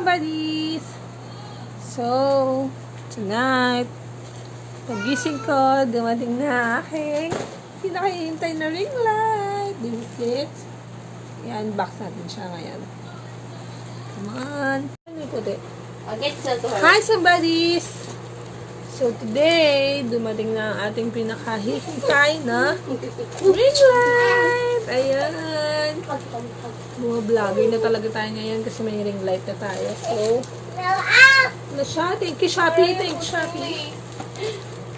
somebodies! So, tonight, pagising ko, dumating na aking pinakahihintay na ring light. This is it. I-unbox natin siya ngayon. Come on. Ano yung puti? Hi somebodies! So, today, dumating na ang ating pinakahihintay na ring light. Ayan. Mga vlogger na talaga tayo ngayon kasi may ring light na tayo. So, na siya. Thank you, Shopee. Thank you, Shopee.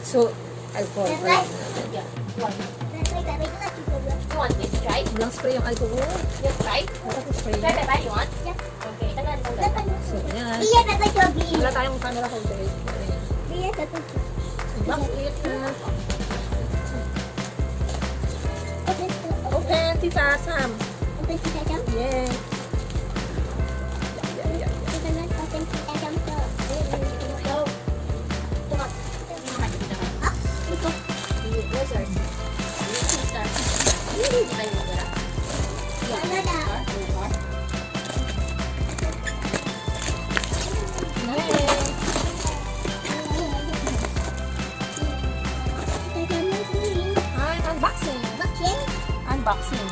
So, alcohol. You want this? Try? Walang spray yung alcohol. Just try? Walang spray. Try, Papa, you want? Yeah. Okay, tagal. So, ayan. Wala tayong camera holder. Ayan. Bakit na? Open, Tita Sam. Yeah. Unboxing. Unboxing.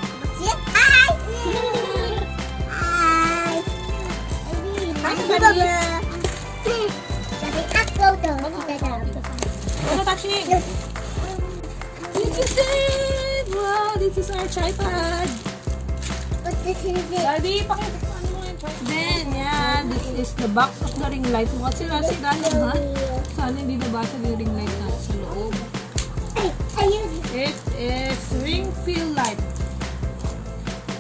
Ano touching? This is it! Wow, this is our tripod. Daddy, pakita ko ano yung tripod. Then, yeah, this is the box of the ring light. What's it? What's it? Ha? Sana hindi nabasa yung ring light na sa loob. It is ring fill light.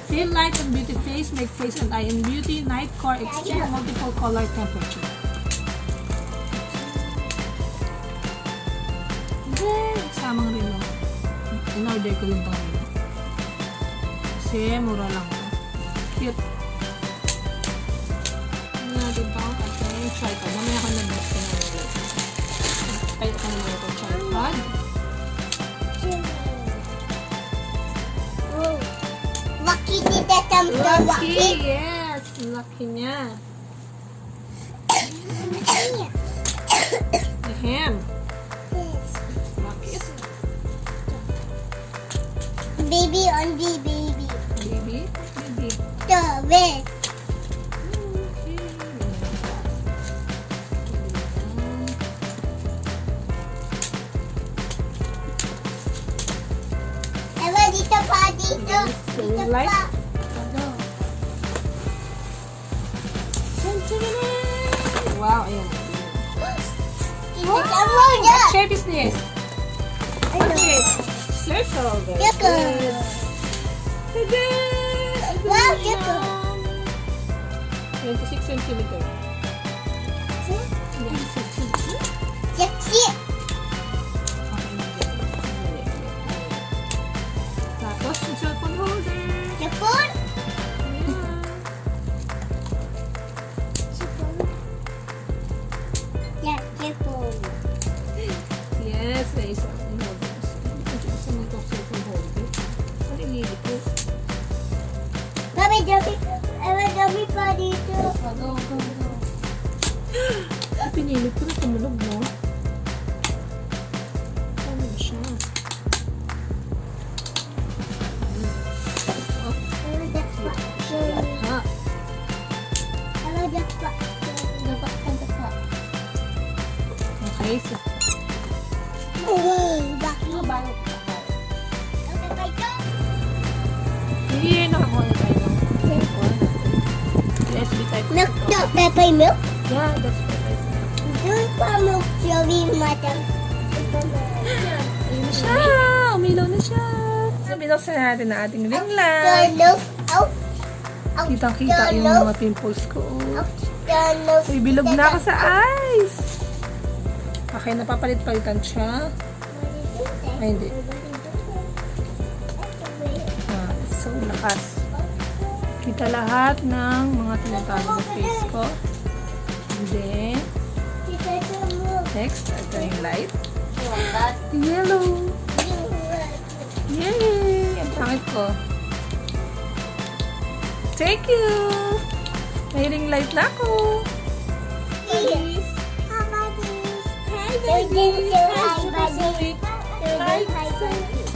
Fill light and beauty face, make face and eye and beauty, night core, extreme multiple color temperature. Then, samang rin lang. In-order ko yung pang kasi mura lang. Cute. Ano natin pa ako? At yung tripod. Mamaya ko nag-box ko na ulit. Kaya ko naman ito tripod. Lucky, yes. Lucky niya. Ahem. Lucky. Baby on the baby. Baby? Baby. The red. Ewa dito pa dito. Dito Light? pa. Wow, ayan. Dito ka muna. What shape is this? What shape? Circle. Very good. Tada! Wow, dito. 26 centimeter. Sexy. Tapos, yung cellphone holder. Japon. Yeah, Japon. Yes, may isa. Isa mo itong cellphone holder. Parinili ko. Mami, dami pa dito. Ano? Pinili ko na tumunog mo. Ano siya? Ha? Okay, so hindi nakakuha na tayo. USB type. Milk, Pepper milk. Yeah, that's what I said. Doon pa milk, Joey, madam. Ayun na siya! Umilaw na siya! So, binuksan natin na ating ring light. Look, out. Kitang-kita yung mga pimples ko. Look. Uy, bilog na ako sa eyes! Okay, napapalit-palitan siya. Ay, hindi. So, lakas. Kita lahat ng mga tinatago ng face ko. And then, next, ito yung light. Yellow! Yay! Ang pangit ko. Thank you! May ring light na ako. Buddies. Hi, buddies. Hi, Say buddies. hi, Hi, buddies. Hi, Hi, buddies.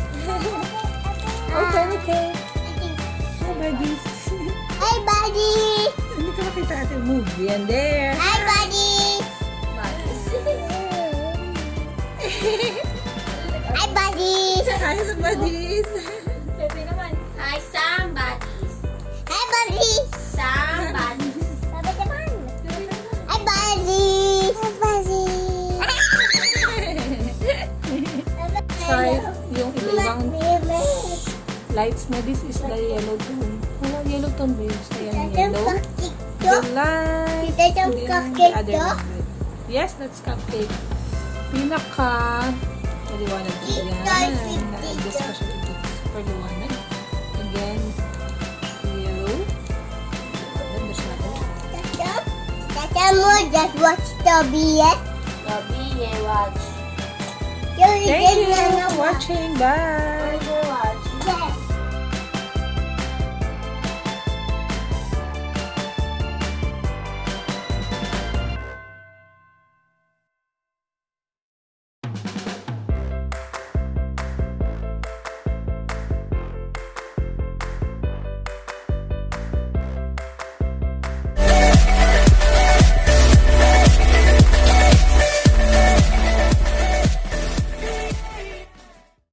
Okay, okay. Hi, buddies. Hi, buddies. Hindi ko nakita ating movie. And there. Hi, buddies. Hi, buddies. Hi, buddies. Bebe naman. Hi, somebodies. Hi, buddies. Somebodies. Sabi naman. Hi, buddies. Hi, buddies. Try yung iba-ibang lights na. This is the yellow tone. Wala, yellow tone ba yun? Basta yan, yellow. The light. Kita yung and then cupcake the other to? one red. Yes, that's cupcake. Pinaka maliwanag na yan. Na-adjust pa siya dito. Super liwanag. Again, yellow. There's nothing. Tata mo, just watch Toby, eh? Gabi, watch. Yung Thank you na for watching. Bye!